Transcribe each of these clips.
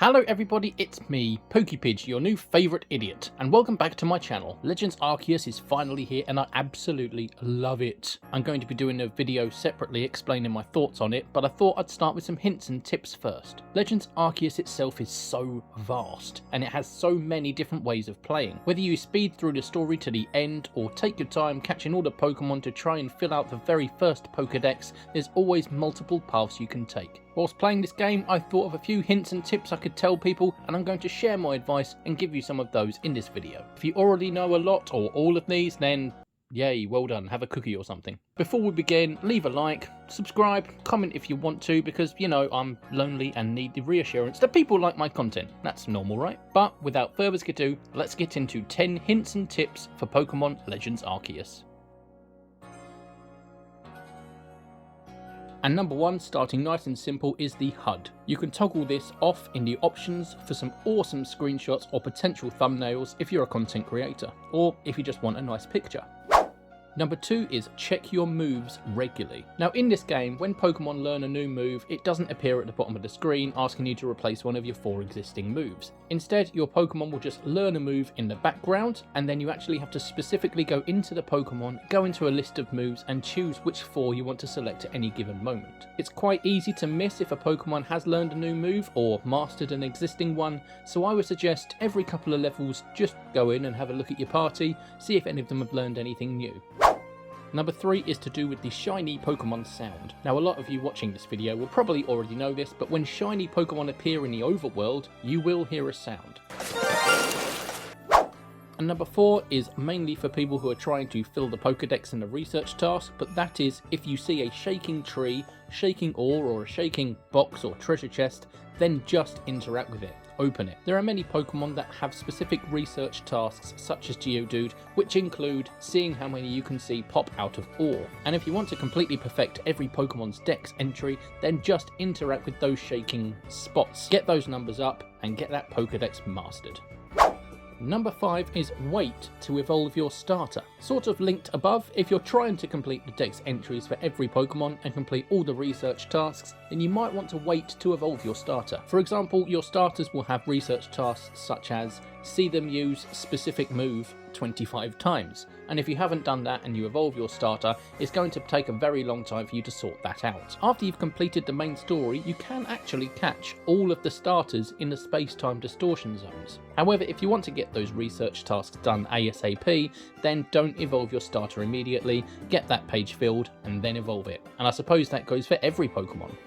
Hello everybody, it's me, PokePidge, your new favourite idiot, and welcome back to my channel. Legends Arceus is finally here and I absolutely love it. I'm going to be doing a video separately explaining my thoughts on it, but I thought I'd start with some hints and tips first. Legends Arceus itself is so vast, and it has so many different ways of playing. Whether you speed through the story to the end, or take your time catching all the Pokemon to try and fill out the very first Pokedex, there's always multiple paths you can take. Whilst playing this game, I thought of a few hints and tips I could tell people, and I'm going to share my advice and give you some of those in this video. If you already know a lot or all of these, then yay, well done, have a cookie or something. Before we begin, leave a like, subscribe, comment if you want to, because, you know, I'm lonely and need the reassurance that people like my content. That's normal, right? But without further ado, let's get into 10 hints and tips for Pokemon Legends Arceus. And number one, starting nice and simple, is the HUD. You can toggle this off in the options for some awesome screenshots or potential thumbnails if you're a content creator, or if you just want a nice picture. Number two is check your moves regularly. Now in this game, when Pokemon learn a new move, it doesn't appear at the bottom of the screen asking you to replace one of your 4 existing moves. Instead, your Pokemon will just learn a move in the background, and then you actually have to specifically go into the Pokemon, go into a list of moves, and choose which 4 you want to select at any given moment. It's quite easy to miss if a Pokemon has learned a new move or mastered an existing one, so I would suggest every couple of levels just go in and have a look at your party, see if any of them have learned anything new. Number 3 is to do with the shiny Pokemon sound. Now a lot of you watching this video will probably already know this, but when shiny Pokemon appear in the overworld, you will hear a sound. And number 4 is mainly for people who are trying to fill the Pokedex in a research task, but that is if you see a shaking tree, shaking ore, or a shaking box or treasure chest, then just interact with it. Open it. There are many Pokemon that have specific research tasks such as Geodude, which include seeing how many you can see pop out of ore. And if you want to completely perfect every Pokemon's Dex entry, then just interact with those shaking spots. Get those numbers up and get that Pokedex mastered. Number 5 is wait to evolve your starter. Sort of linked above, if you're trying to complete the Dex entries for every Pokemon and complete all the research tasks, then you might want to wait to evolve your starter. For example, your starters will have research tasks such as see them use specific move 25 times, and if you haven't done that and you evolve your starter, it's going to take a very long time for you to sort that out. After you've completed the main story, you can actually catch all of the starters in the space-time distortion zones. However, if you want to get those research tasks done ASAP, then don't evolve your starter immediately, get that page filled, and then evolve it. And I suppose that goes for every Pokemon.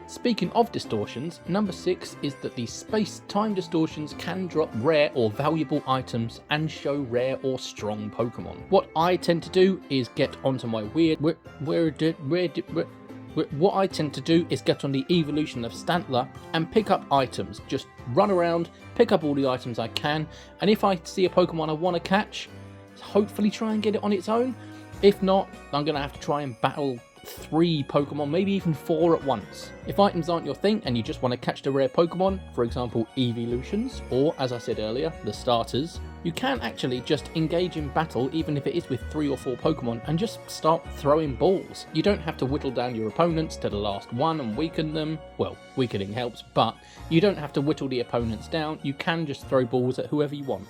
Speaking of distortions, number 6 is that the space-time distortions can drop rare or valuable items and show rare or strong Pokemon. What I tend to do is get onto my what I tend to do is get on the evolution of Stantler and pick up items. Just run around, pick up all the items I can, and if I see a Pokemon I want to catch, hopefully try and get it on its own. If not, I'm going to have to try and battle 3 Pokemon, maybe even 4 at once. If items aren't your thing and you just want to catch the rare Pokemon, for example evolutions, or as I said earlier, the starters, you can actually just engage in battle even if it is with 3 or 4 Pokemon and just start throwing balls. You don't have to whittle down your opponents to the last one and weaken them. Well, weakening helps, but you don't have to whittle the opponents down, you can just throw balls at whoever you want.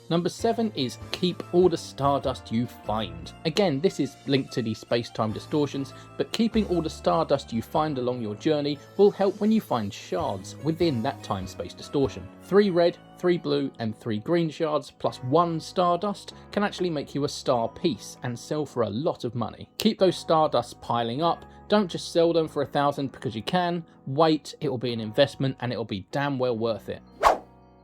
Number 7 is keep all the Stardust you find. Again, this is linked to the space-time distortions, but keeping all the Stardust you find along your journey will help when you find shards within that time-space distortion. 3 red, 3 blue, and 3 green shards plus 1 Stardust can actually make you a star piece and sell for a lot of money. Keep those Stardusts piling up, don't just sell them for 1,000 because you can. Wait, it will be an investment and it will be damn well worth it.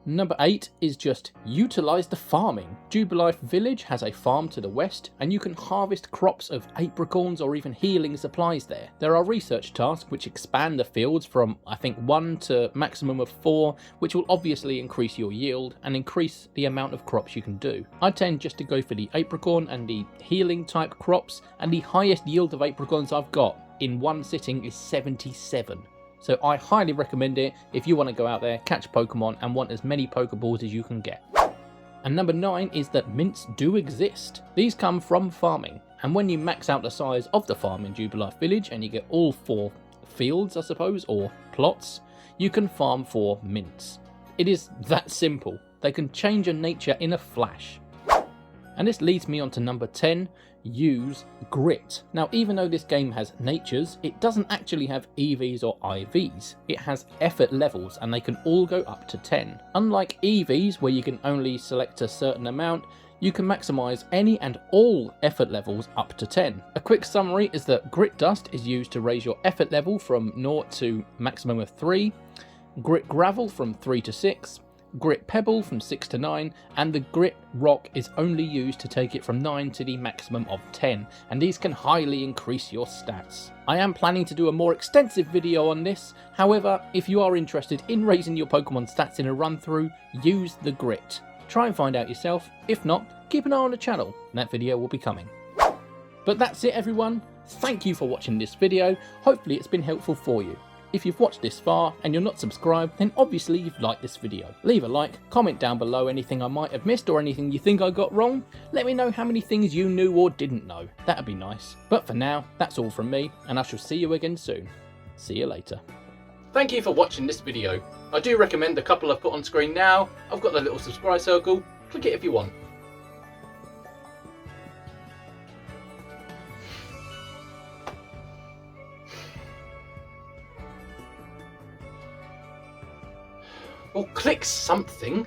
Number 8 is just utilise the farming. Jubilife Village has a farm to the west, and you can harvest crops of apricorns or even healing supplies there. There are research tasks which expand the fields from I think 1 to maximum of 4, which will obviously increase your yield and increase the amount of crops you can do. I tend just to go for the apricorn and the healing type crops, and the highest yield of apricorns I've got in one sitting is 77. So I highly recommend it if you want to go out there, catch Pokemon, and want as many Pokeballs as you can get. And number 9 is that mints do exist. These come from farming, and when you max out the size of the farm in Jubilife Village and you get all 4 fields, I suppose, or plots, you can farm for mints. It is that simple. They can change your nature in a flash. And this leads me on to number 10, use grit. Now, even though this game has natures, it doesn't actually have EVs or IVs. It has effort levels and they can all go up to 10. Unlike EVs, where you can only select a certain amount, you can maximise any and all effort levels up to 10. A quick summary is that Grit Dust is used to raise your effort level from 0 to maximum of 3, Grit Gravel from 3 to 6, Grit Pebble from 6 to 9, and the Grit Rock is only used to take it from 9 to the maximum of 10, and these can highly increase your stats. I am planning to do a more extensive video on this, however, if you are interested in raising your Pokemon stats in a run through, use the Grit. Try and find out yourself. If not, keep an eye on the channel, and that video will be coming. But that's it everyone, thank you for watching this video, hopefully it's been helpful for you. If you've watched this far and you're not subscribed, then obviously you've liked this video. Leave a like, comment down below anything I might have missed or anything you think I got wrong. Let me know how many things you knew or didn't know, that'd be nice. But for now, that's all from me, and I shall see you again soon. See you later. Thank you for watching this video. I do recommend the couple I've put on screen now. I've got the little subscribe circle, click it if you want. Well, click something.